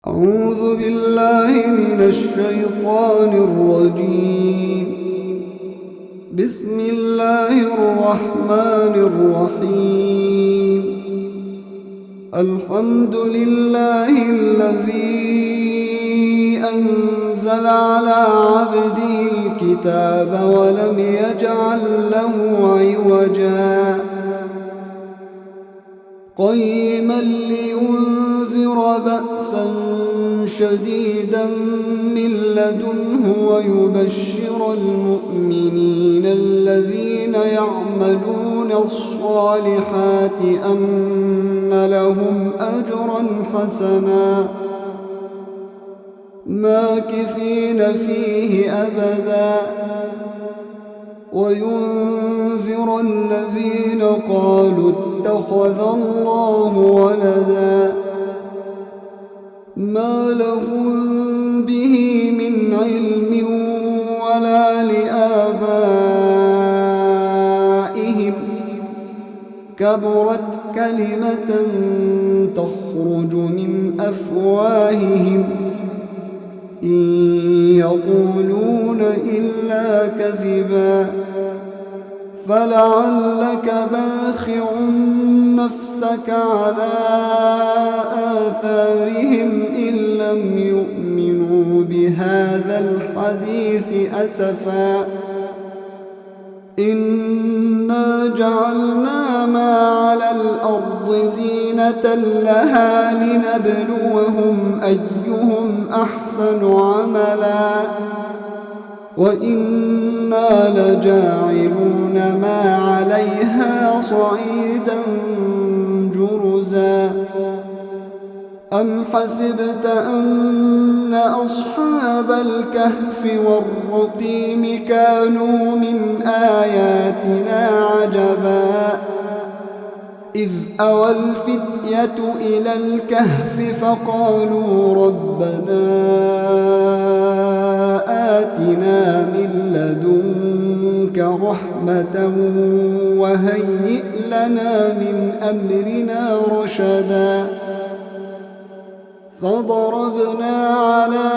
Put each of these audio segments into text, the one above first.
أعوذ بالله من الشيطان الرجيم. بسم الله الرحمن الرحيم. الحمد لله الذي أنزل على عبده الكتاب ولم يجعل له عوجا قيما لينذر بأسا شديدا من لدنه ويبشر المؤمنين الذين يعملون الصالحات أن لهم أجرا حسنا ماكثين فيه أبدا وينذر الذين قالوا اتخذ الله ولدا ما لهم به من علم ولا لآبائهم كبرت كلمة تخرج من أفواههم إن يقولون إلا كذبا فلعلك باخع نفسك على آثارهم إن لم يؤمنوا بهذا الحديث أسفا إنا جعلنا ما على الأرض زينة لها لنبلوهم أيهم أحسن عملا وإنا لجاعلون ما عليها صعيدا جرزا أم حسبت أن أصحاب الكهف والرقيم كانوا من آياتنا عجبا إذ أوى الفتية إلى الكهف فقالوا ربنا آتنا من لدنك رحمة وهيئ لنا من أمرنا رشدا فضربنا على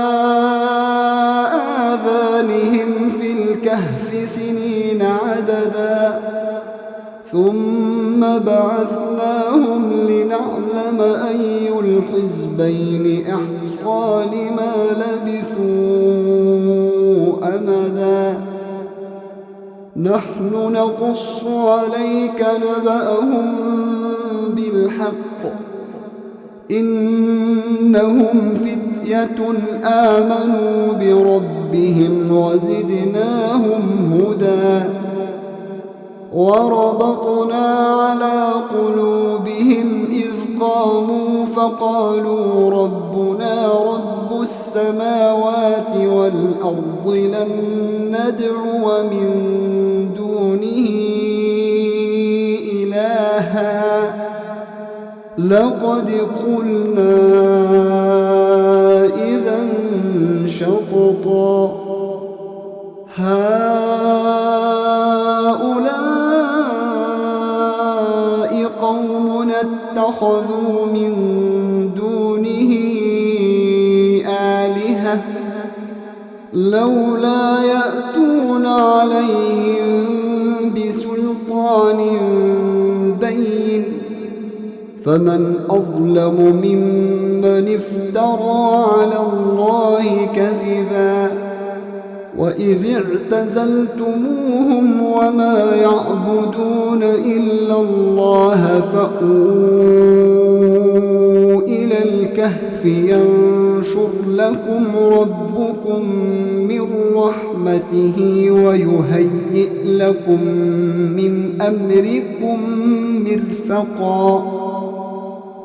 آذانهم في الكهف سنين عددا ثم بعثناهم لنعلم أي الحزبين أحصى لما لبثوا أمدا نحن نقص عليك نبأهم بالحق إنهم فتية آمنوا بربهم وزدناهم هدى وربطنا على قلوبهم إذ قاموا فقالوا ربنا رب السماوات والأرض لن ندعو من دونه إلها لقد قلنا إذا شططا هؤلاء قومنا اتخذوا من دونه آلهة لولا يأتون عليهم بسلطان بين فمن أظلم ممن افترى على الله كذبا وإذ اعتزلتموهم وما يعبدون إلا الله فأووا إلى الكهف ينشر لكم ربكم من رحمته ويهيئ لكم من أمركم مرفقا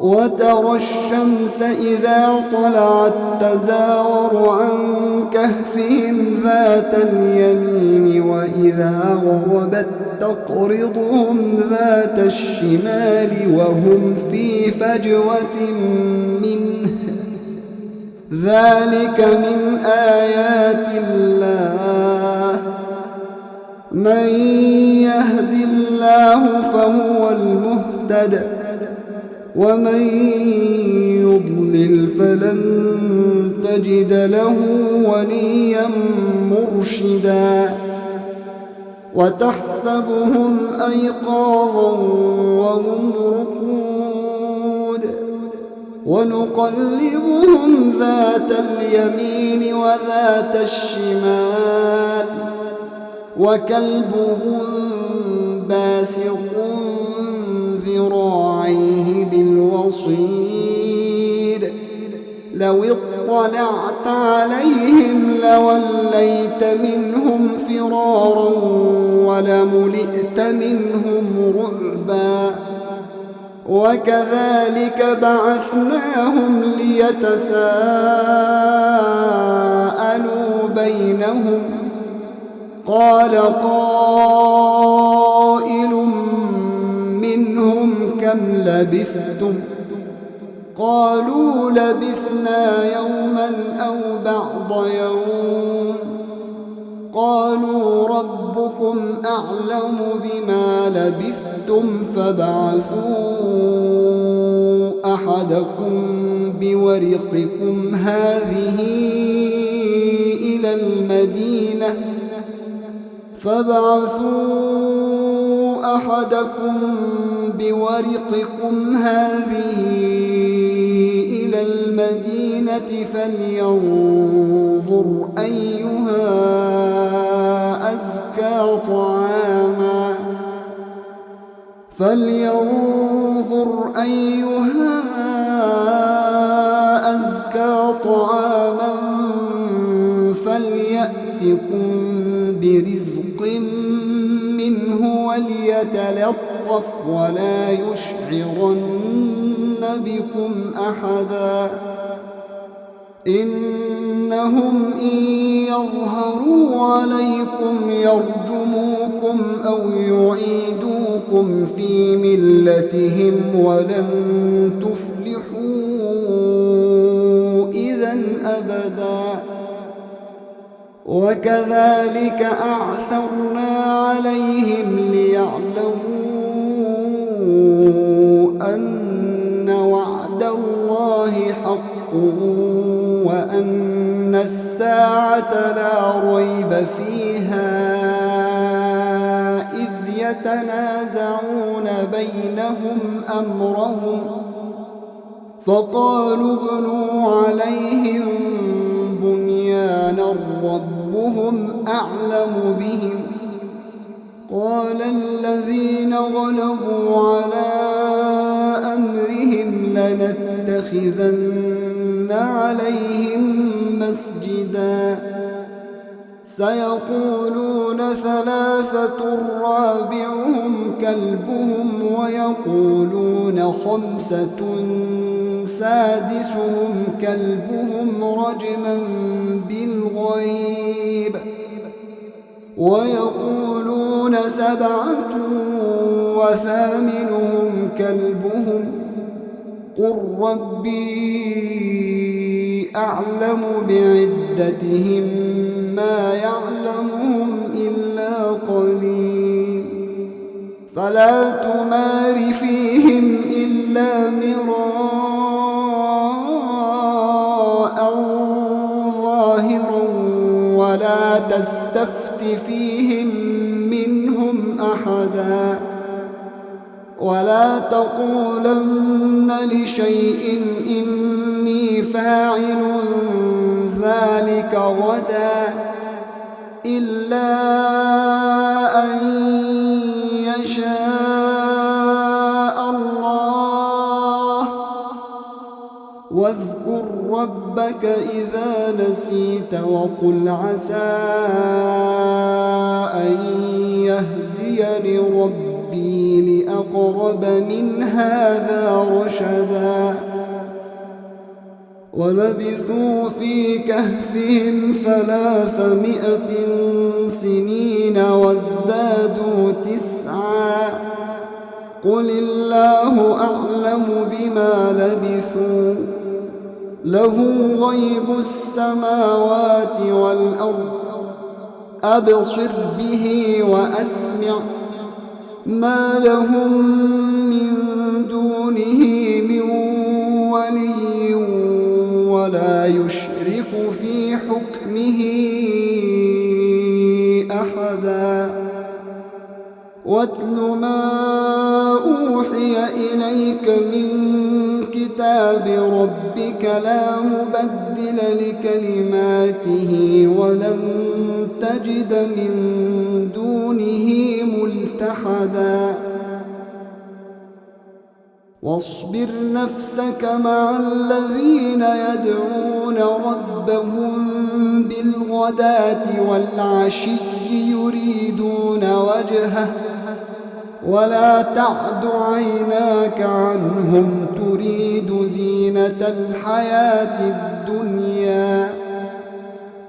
وترى الشمس إذا طلعت تزاور عن كهفهم ذات اليمين وإذا غربت تقرضهم ذات الشمال وهم في فجوة منه ذلك من آيات الله من يهد الله فهو المهتد ومن يضلل فلن تجد له وليا مرشدا وتحسبهم أيقاظا وهم رقود ونقلبهم ذات اليمين وذات الشمال وكلبهم باسط ذراعيه بالوصيد لو اطلعت عليهم لوليت منهم فرارا ولملئت منهم رعبا وكذلك بعثناهم ليتساءلوا بينهم قال قائل منهم كم لبثتم قالوا لبثنا يوما أو بعض يوم قالوا ربكم أعلم بما لبثتم فابعثوا أحدكم بورقكم هذه إلى المدينة فلينظر أيها أزكى طعاما فليأتكم برزق منه وليتلطف ولا يشعرن بكم أحدا إنهم إن يظهروا عليكم يرجموكم أو يعيدوكم في ملتهم ولن تفلحوا إذا أبدا وكذلك أعثرنا عليهم ليعلموا أن وعد الله حق وأن الساعة لا ريب فيها إذ يتنازعون بينهم أمرهم فقالوا ابنوا عليهم بنيانا ربهم أعلم بهم قال الذين غلبوا على أمرهم لنتخذن عليهم مسجدا سيقولون ثلاثة رابعهم كلبهم ويقولون خمسة سادسهم كلبهم رجما بالغيب ويقولون سبعة وثامنهم كلبهم قل ربي أعلم بعدتهم ما يعلمهم إلا قليل فلا تمار فيهم إلا مراء ظاهرا ولا تستفت فيهم منهم أحدا ولا تقولن لشيء إني فاعل ذلك غدا إلا أن يشاء الله واذكر ربك إذا نسيت وقل عسى أن يهديني ربي لأقرب من هذا رشدا ولبثوا في كهفهم 300 سنين وازدادوا 9 قل الله أعلم بما لبثوا له غيب السماوات والأرض أبصر به وأسمع ما لهم من دونه من ولي ولا يشرك في حكمه أحدا واتل ما أوحي إليك من كتاب ربك لا مبدل لكلماته ولن تجد من دونه ملتحدا واصبر نفسك مع الذين يدعون ربهم بالغداة والعشي يريدون وجهه ولا تعد عيناك عنهم تريد زينة الحياة الدنيا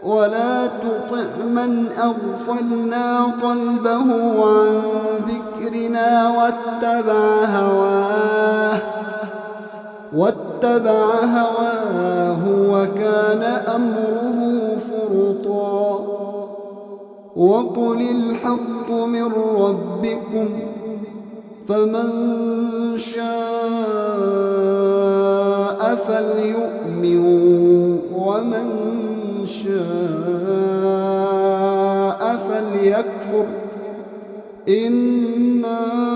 ولا تطع من أغفلنا قلبه عن ذكرنا واتبع هواه وكان أمره فرطا وقل الحق من ربكم فمن شاء فليؤمن ومن شاء فليكفر إنا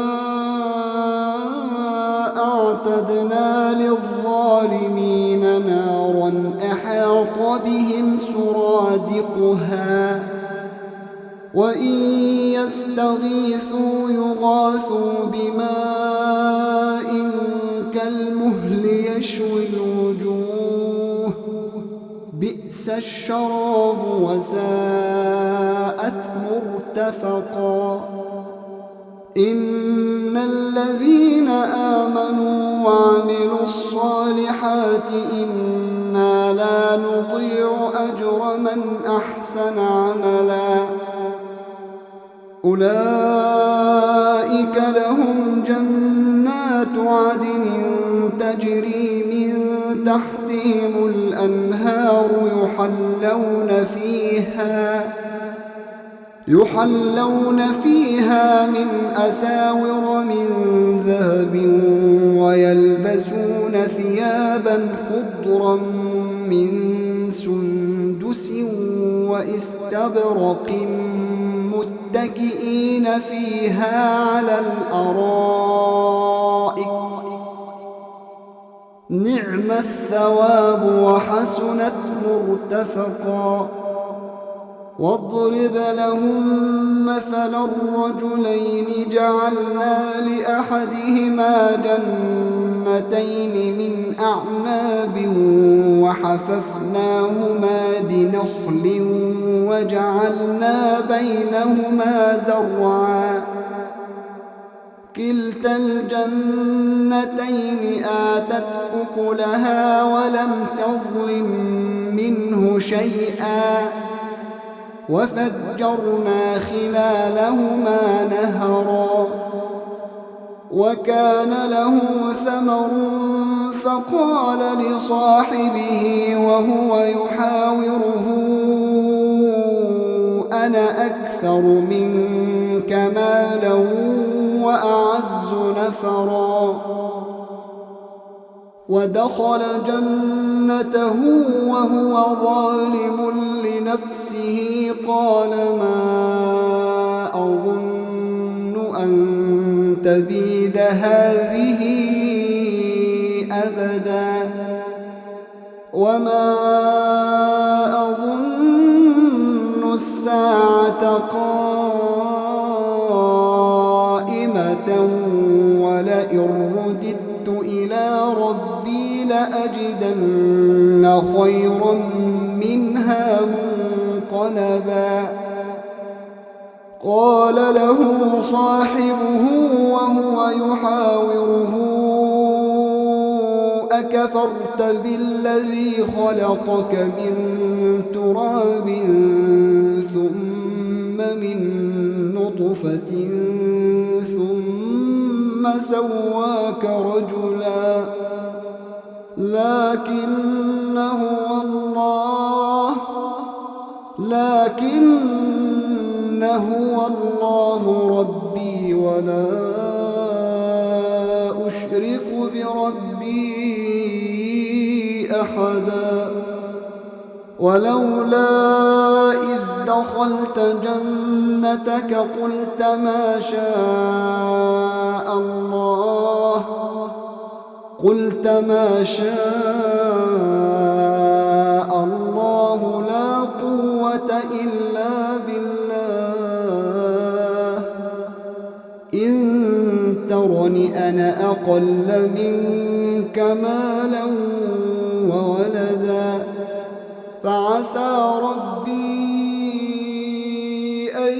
أعتدنا للظالمين نارا أحاط بهم سرادقها وإن يستغيثوا يغاثوا بماء كالمهل يشوي الوجوه بئس الشراب وساءت مرتفقا إن الذين آمنوا وعملوا الصالحات إنا لا نضيع أجر من أحسن عملا أولئك لهم جنات عدن تجري من تحتهم الأنهار يحلون فيها من أساور من ذهب ويلبسون ثيابا خضرا من سندس واستبرق متكئين فيها على الأرائك نعم الثواب وحسنت مرتفقا واضرب لهم مثل الرجلين جعلنا لأحدهما جنتين من أعناب وحففناهما بنخل وجعلنا بينهما زرعا كلتا الجنتين آتت أكلها ولم تظلم منه شيئا وفجرنا خلالهما نهرا وكان له ثمر فقال لصاحبه وهو يحاوره أنا أكثر منك مالا وأعز نفرا ودخل جنته وهو ظالم لنفسه قال ما أظن أن تبيد هذه أبدا وما أظن الساعة قائمة ولئن رددت إلى ربي لأجدن خيرا منها منقلبا قال له صاحبه وهو يحاوره أكفرت بالذي خلقك من تراب ثم من نطفة ثم سواك رجلا لكن هو الله ربي ولا أشرك بربي أحدا ولولا إذ دخلت جنتك قلت ما شاء الله لا قوة إلا بالله إن ترني أنا أقل منك مالا وولدا فعسى ربي أن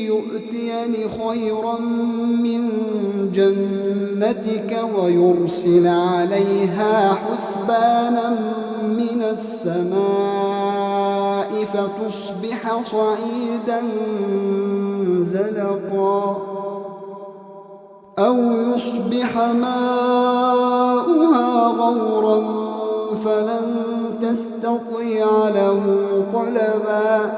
يؤتيني خيرا من جنتك ويرسل عليها حسبانا من السماء فتصبح صعيدا زلقا أو يصبح ماؤها غورا فلن تستطيع له طلبا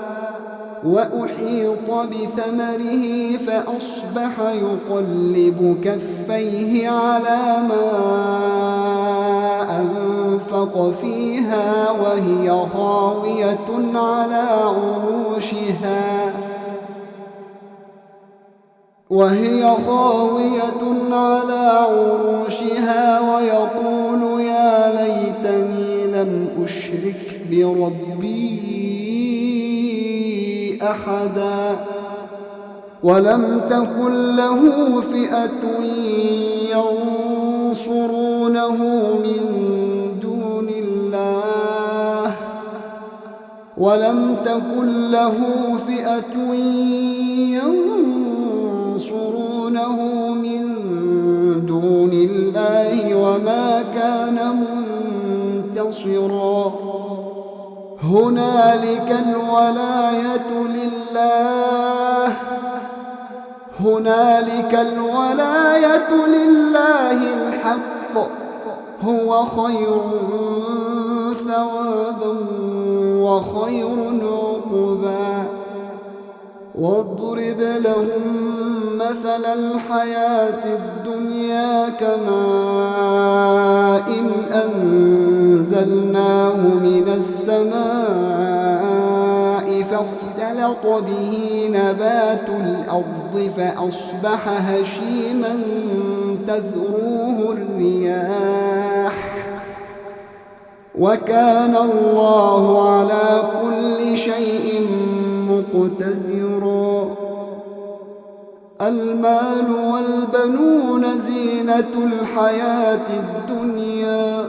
وأحيط بثمره فأصبح يقلب كفيه على ما أنفق فيها وهي خاوية على عروشها ويقول يا ليتني لم أشرك بربي أحدا ولم تكن له فئة ينصرونه من دون الله وما كان منتصرا هنالك الولاية لله الحق هو خير ثوابا وخير عقبا واضرب لهم مثل الحياة الدنيا كماء إن أنزلناه من السماء فاختلط به نبات الأرض فأصبح هشيما تذروه الرياح وكان الله على كل شيء مقتدرا المال والبنون زينة الحياة الدنيا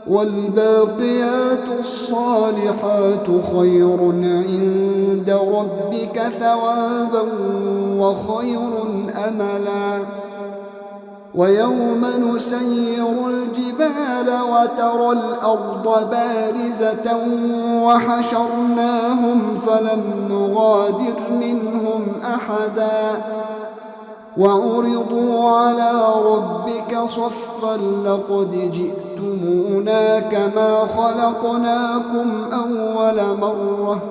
والباقيات الصالحات خير عند ربك ثوابا وخير أملا ويوم نسير الجبال وترى الأرض بارزة وحشرناهم فلم نغادر منهم أحدا وعرضوا على ربك صفا لقد جئتمونا كما خلقناكم أول مرة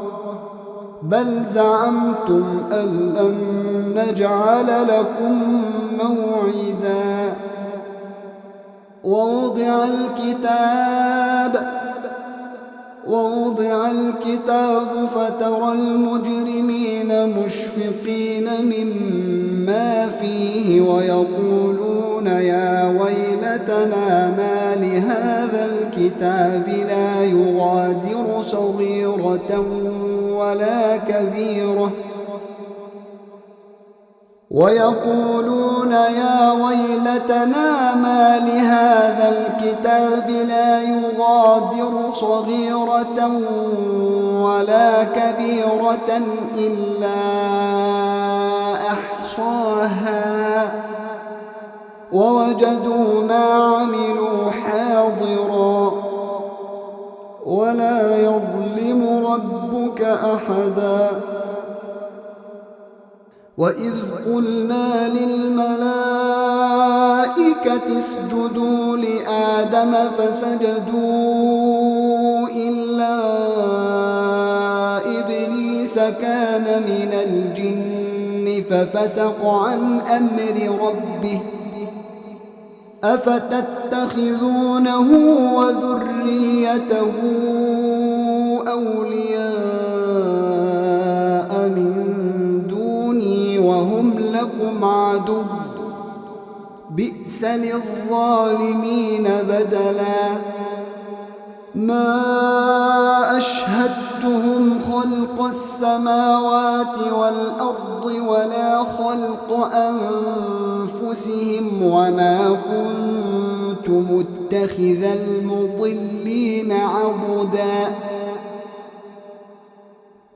بل زعمتم أن لن نجعل لكم موعدا ووضع الكتاب فترى المجرمين مشفقين مما فيه ويقولون يا ويلتنا ما لهذا الكتاب لا يغادر صغيرة ولا كبيرة إلا أحصاها ووجدوا ما عملوا حاضرا ولا يظلم ربك أحدا وإذ قلنا للملائكة اسجدوا لآدم فسجدوا إلا إبليس كان من الجن ففسق عن أمر ربه أفتتخذونه وذريته أولياء من دوني وهم لكم عدو بئس للظالمين بدلا ما أشهدتهم خلق السماوات والأرض ولا خلق أنفسهم وما كنت متخذ المضلين عضدا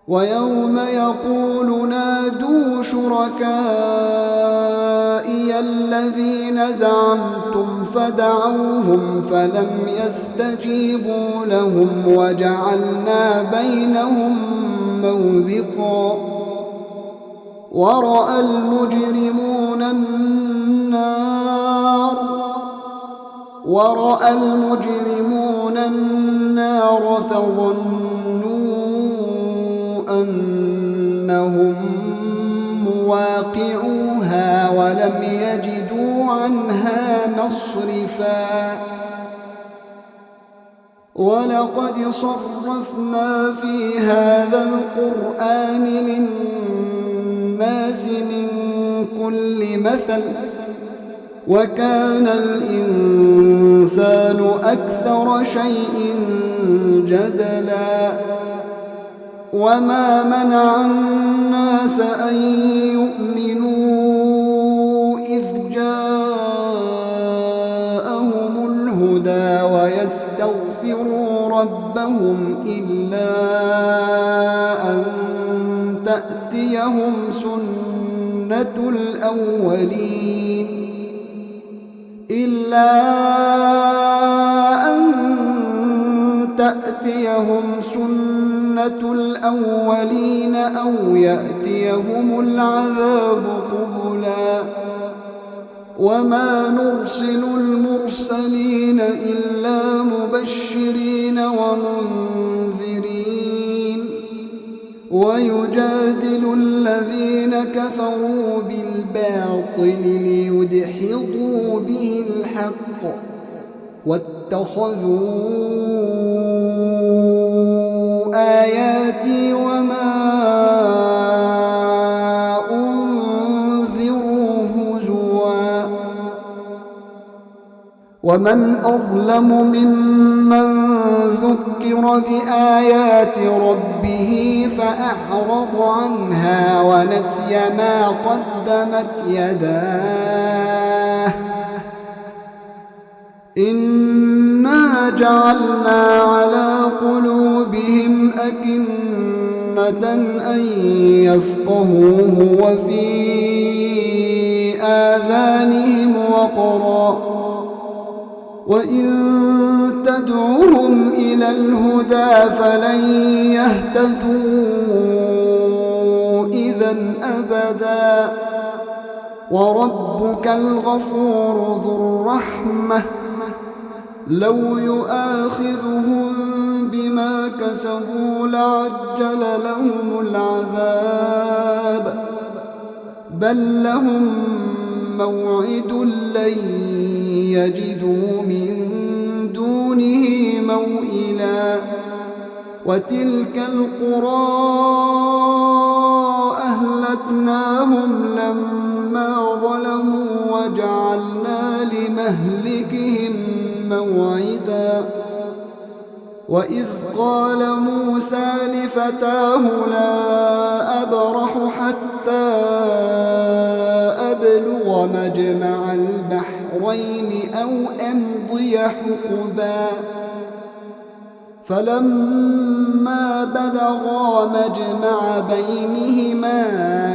ويوم يقول نادوا شركائي الذين زعمتم فدعوهم فلم يستجيبوا لهم وجعلنا بينهم موبقا ورأى المجرمون النار فظنوا أنهم مواقعوها ولم يجدوا عنها مصرفا ولقد صرفنا في هذا القرآن للناس من كل مثل وكان الإنسان أكثر شيء جدلا وما منع الناس أن يؤمنوا إذ جاءهم الهدى ويستغفروا ربهم إلا أن تأتيهم سنة الأولين أو يأتيهم العذاب قبلا وما نرسل المرسلين إلا مبشرين ومنذرين ويجادل الذين كفروا بالباطل ليدحضوا به الحق واتخذوا آياتي وما أنذروا هزوا ومن أظلم ممن ذكر بآيات ربه فأعرض عنها ونسي ما قدمت يداه إنا جعلنا على قلوبهم أكنة أن يفقهوه وفي آذانهم وقرا وإن تدعوهم إلى الهدى فلن يهتدوا إذن أبدا وربك الغفور ذو الرحمة لو يؤاخذهم بما كسبوا لعجل لهم العذاب بل لهم موعد لن يجدوا من دونه موئلا وتلك القرى أهلكناهم لما ظلموا وجعلنا لمهلكهم موعدا وإذ قال موسى لفتاه لا أبرح حتى أبلغ مجمع البحرين أو أمضي حقبا فلما بلغا مجمع بينهما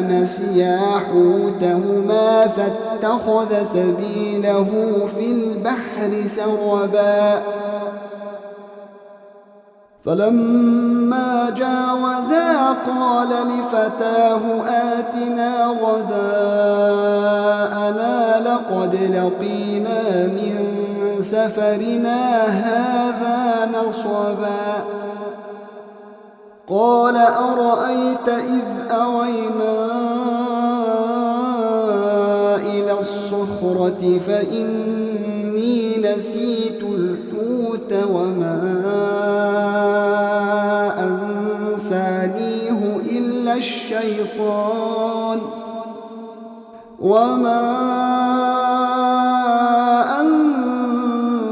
نسيا حوتهما فاتخذ سبيله في البحر سربا فلما جاوزا قال لفتاه آتنا غداءنا لقد لقينا من سفرنا هذا نصبا قال أرأيت إذ أوينا إلى الصخرة فإني نسيت الحوت وما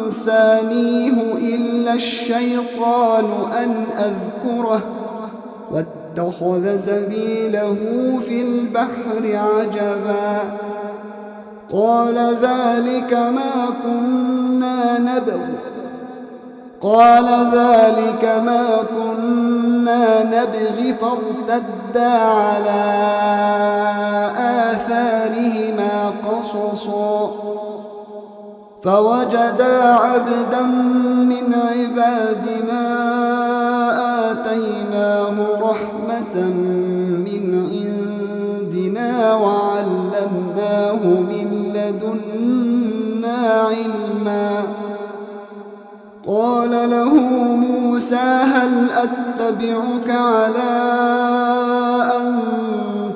أنسانيه إلا الشيطان أن أذكره واتخذ سبيله في البحر عجبا قال ذلك ما كنا نبغي فارتدا على آثارهما قصصا فوجدا عبدا من عبادنا آتيناه رحمة من عندنا وعلمناه من لدنا علما قال له موسى هل أتبعك على أن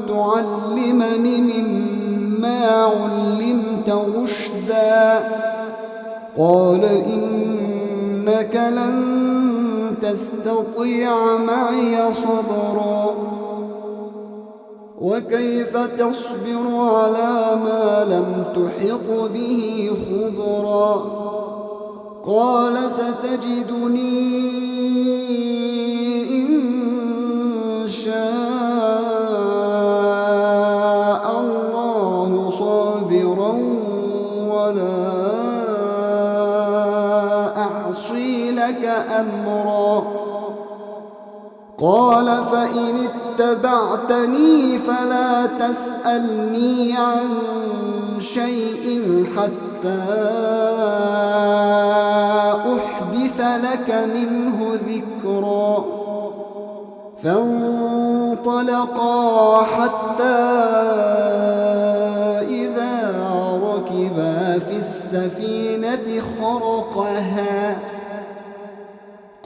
تعلمني مما علمت رشدا قال إنك لن تستطيع معي صبرا وكيف تصبر على ما لم تحط به خبرا قال ستجدني إن شاء الله صابرا ولا أعصي لك أمرا قال فإن اتبعتني فلا تسألني عن شيء حتى أحدث لك منه ذكرا فانطلقا حتى إذا ركبا في السفينة خرقها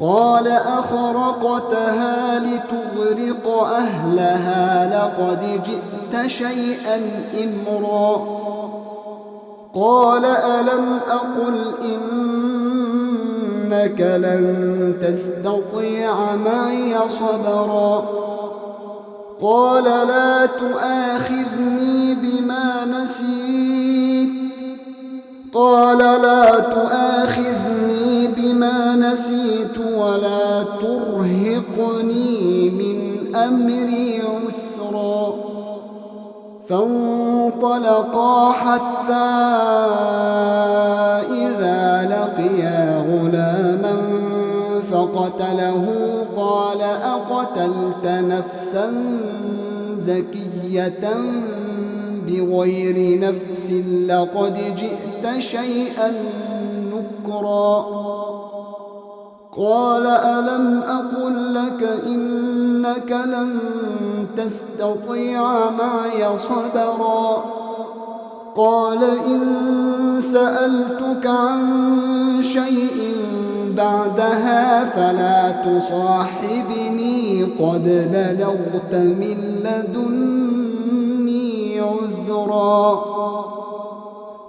قال أخرقتها لتغرق أهلها لقد جئت شيئا إمرا قال ألم أقل إنك لن تستطيع معي صبرا قال لا تؤاخذني بما نسيت ولا ترهقني من أمري عسرا فانطلقا حتى إذا لقيا غلاما فقتله قال أقتلت نفسا زكية بغير نفس لقد جئت شيئا نكرا قال ألم أقل لك إنك لن تستطيع معي صبرا قال إن سألتك عن شيء بعدها فلا تصاحبني قد بلغت من لدني عذرا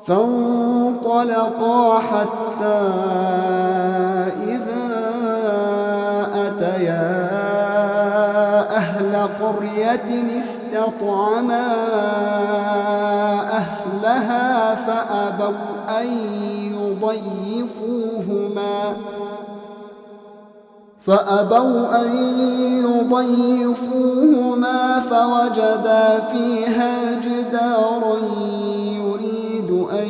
فانطلقا حتى إذا أتيا أهل قرية استطعما أهلها فأبوا أن يضيفوهما فوجدا فيها جدارا يريد أن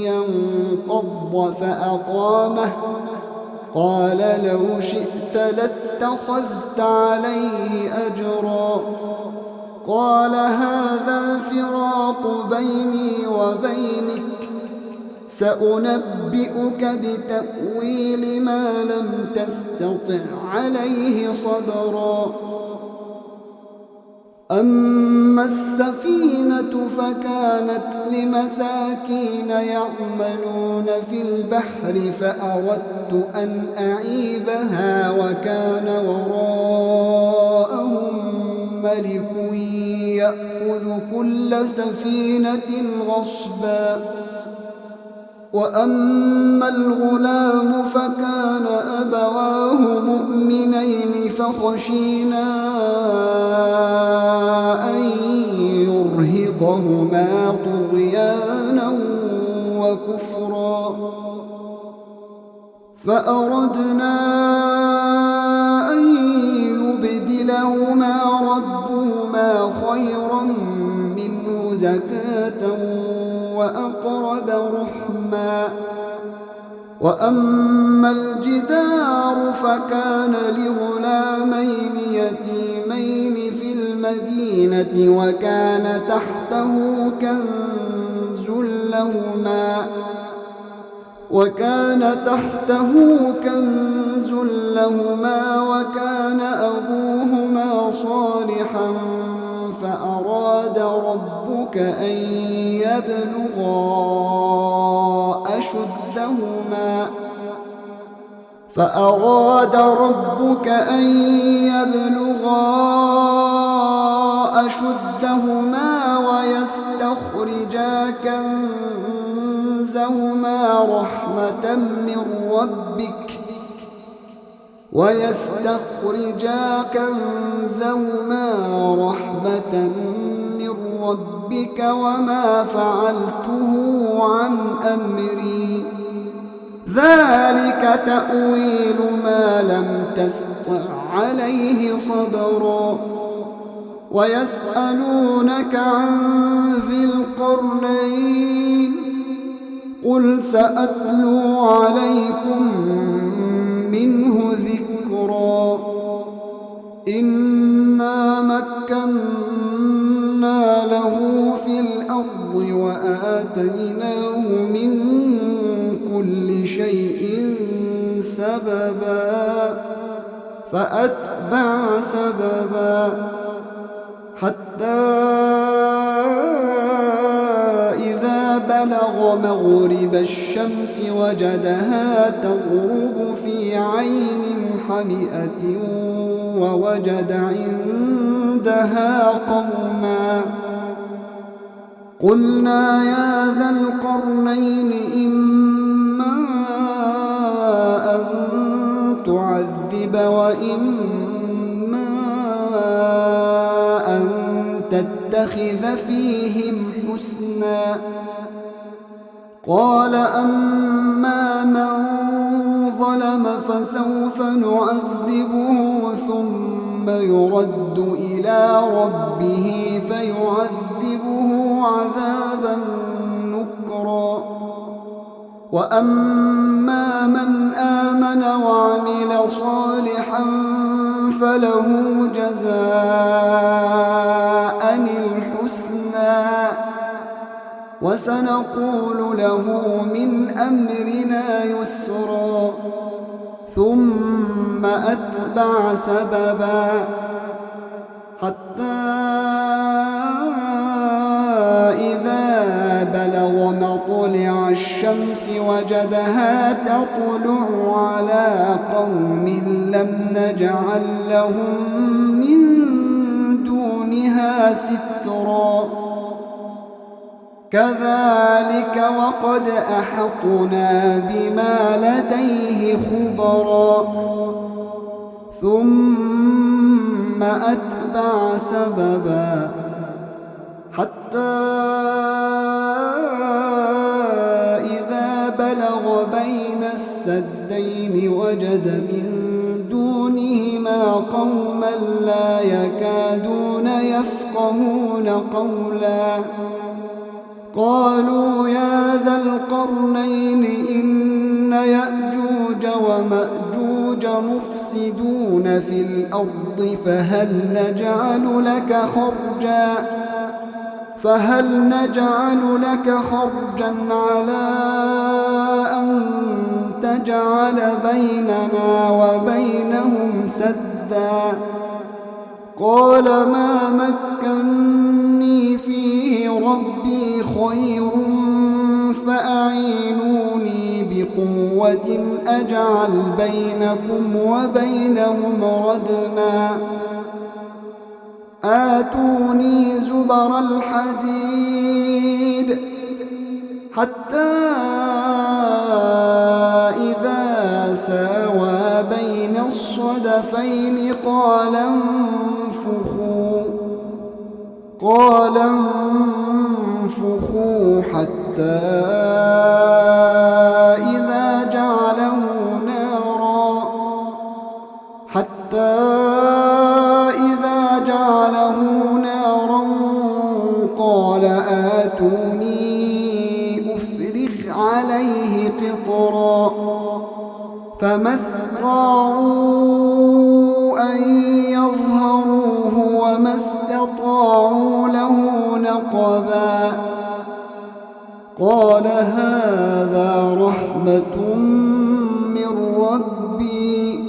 ينقض فأقامه قال لو شئت لاتخذت عليه أجرا قال هذا فراق بيني وبينك سأنبئك بتأويل ما لم تستطع عليه صبرا أما السفينة فكانت لمساكين يعملون في البحر فأردت أن أعيبها وكان وراءهم ملك يأخذ كل سفينة غصبا وأما الغلام فكان أبواه مؤمنين فخشينا أن يرهقهما طغيانا وكفرا فأردنا أن يبدلهما ربهما خيرا منه زكاة وأقرب رحما. وأما الجدار فكان لغلامين يتيمين في المدينة وكان تحته كنز لهما وكان أبوهما صالحا فأراد ربك أن يبلغا أشدهما ويستخرجا كنزهما رحمة من ربك وما فعلته عن أمري ذلك تأويل ما لم تستطع عليه صبرا. ويسألونك عن ذي القرنين قل سأتلو عليكم منه ذكرا. إنا مكنا له في الأرض وآتيناه من كل شيء سببا فأتبع سببا حتى إذا بلغ مغرب الشمس وجدها تغرب في عين حمئة ووجد عندها قوما قلنا يا ذا القرنين إما أن تعذب وإما أن تتخذ فيهم حسنا. قال أما من ظلم فسوف نعذبه ثم يرد إلى ربه فيعذبه عذابا نكرا. وأما من آمن وعمل صالحا فله جزاء الحسنى وسنقول له من أمرنا يسرا. ثم أتبع سببا حتى إذا بلغ مطلع الشمس وجدها تطلع على قوم لم نجعل لهم من دونها سترا. كذلك وقد أحطنا بما لديه خبرا. ثم أتبع سببا حتى إذا بلغ بين السدين وجد من دونهما قوما لا يكادون يفقهون قولا. قالوا يا ذا القرنين إن يأجوج ومأجوج مفسدون في الأرض فهل نجعل لك خرجا على أن تجعل بيننا وبينهم سدا. قال ما مكني فيه ربي خير فأعينوني بقوة أجعل بينكم وبينهم ردما. آتوني زبر الحديد حتى إذا ساوى بين الصدفين قال انفخوا حتى إذا جعله نارا قال آتوني أفرغ عليه قطرا فما استطاعوا أن يظهروه وما استطاعوا له نقبا قال هذا رحمة من ربي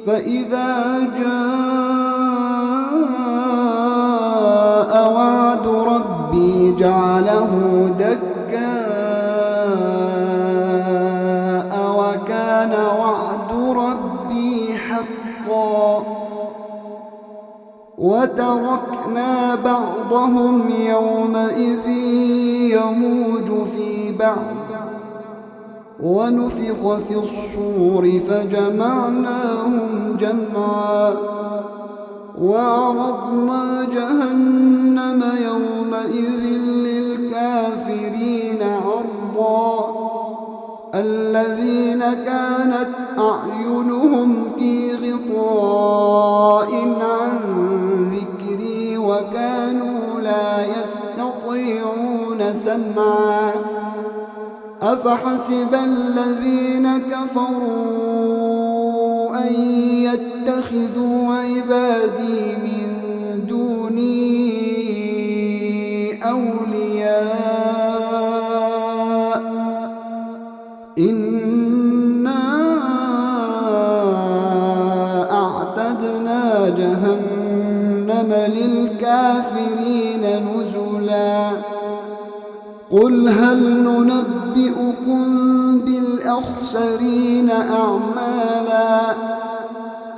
فإذا جاء وعد ربي جعله دكاء وكان وعد ربي حقا وتركنا بعضهم يومئذ يموج في بعض ونفخ في الصور فجمعناهم جمعا وعرضنا جهنم يومئذ للكافرين عرضا الذين كانت أعينهم في غطاء عن ذكري وكانوا لا يستطيعون سمعا أفحسب الذين كفروا أن يتخذوا عبادي من دوني أولياء إنا أعتدنا جهنم للكافرين نزلا قل هل ننبئكم بالأخسرين أعمالا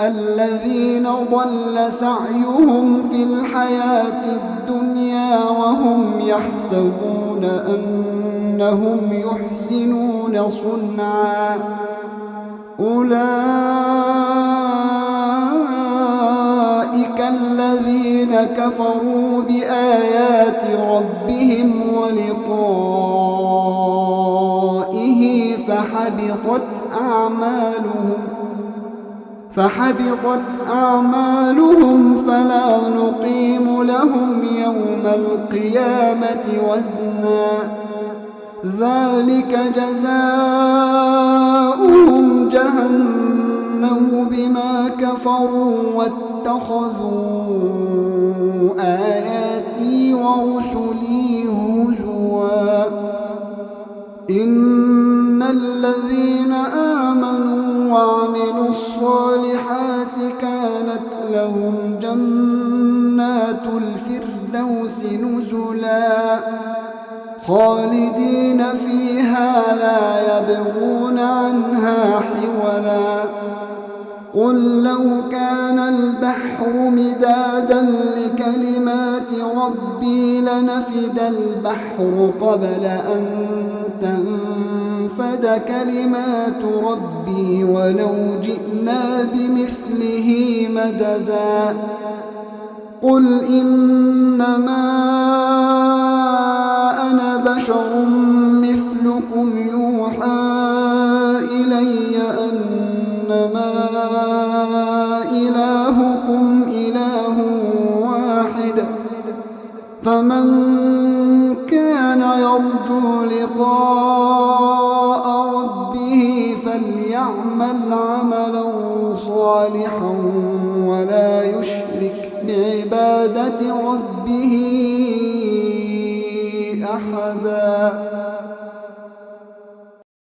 الذين ضل سعيهم في الحياة الدنيا وهم يحسبون أنهم يحسنون صنعا أولئك الذين كفروا بآيات ربهم ولقائه فحبطت أعمالهم فلا نقيم لهم يوم القيامة وزنا ذلك جزاؤهم جهنم بما كفروا واتخذوا آياتي ورسلي هزوا إن الذين آمنوا وعملوا الصالحات كانت لهم جنات الفردوس نزلا خالدين فيها لا يبغون عنها حولا قل لو كان البحر مدادا لكلمات ربي لنفد البحر قبل أن تنفد كلمات ربي ولو جئنا بمثله مددا قل إنما أنا بشر مثلكم يوحى إلي أنما إلهكم إله واحد فمن كان يرجو لقاء ربه فليعمل عملا صالحا ولا يشرك بعبادة ربه أحدا.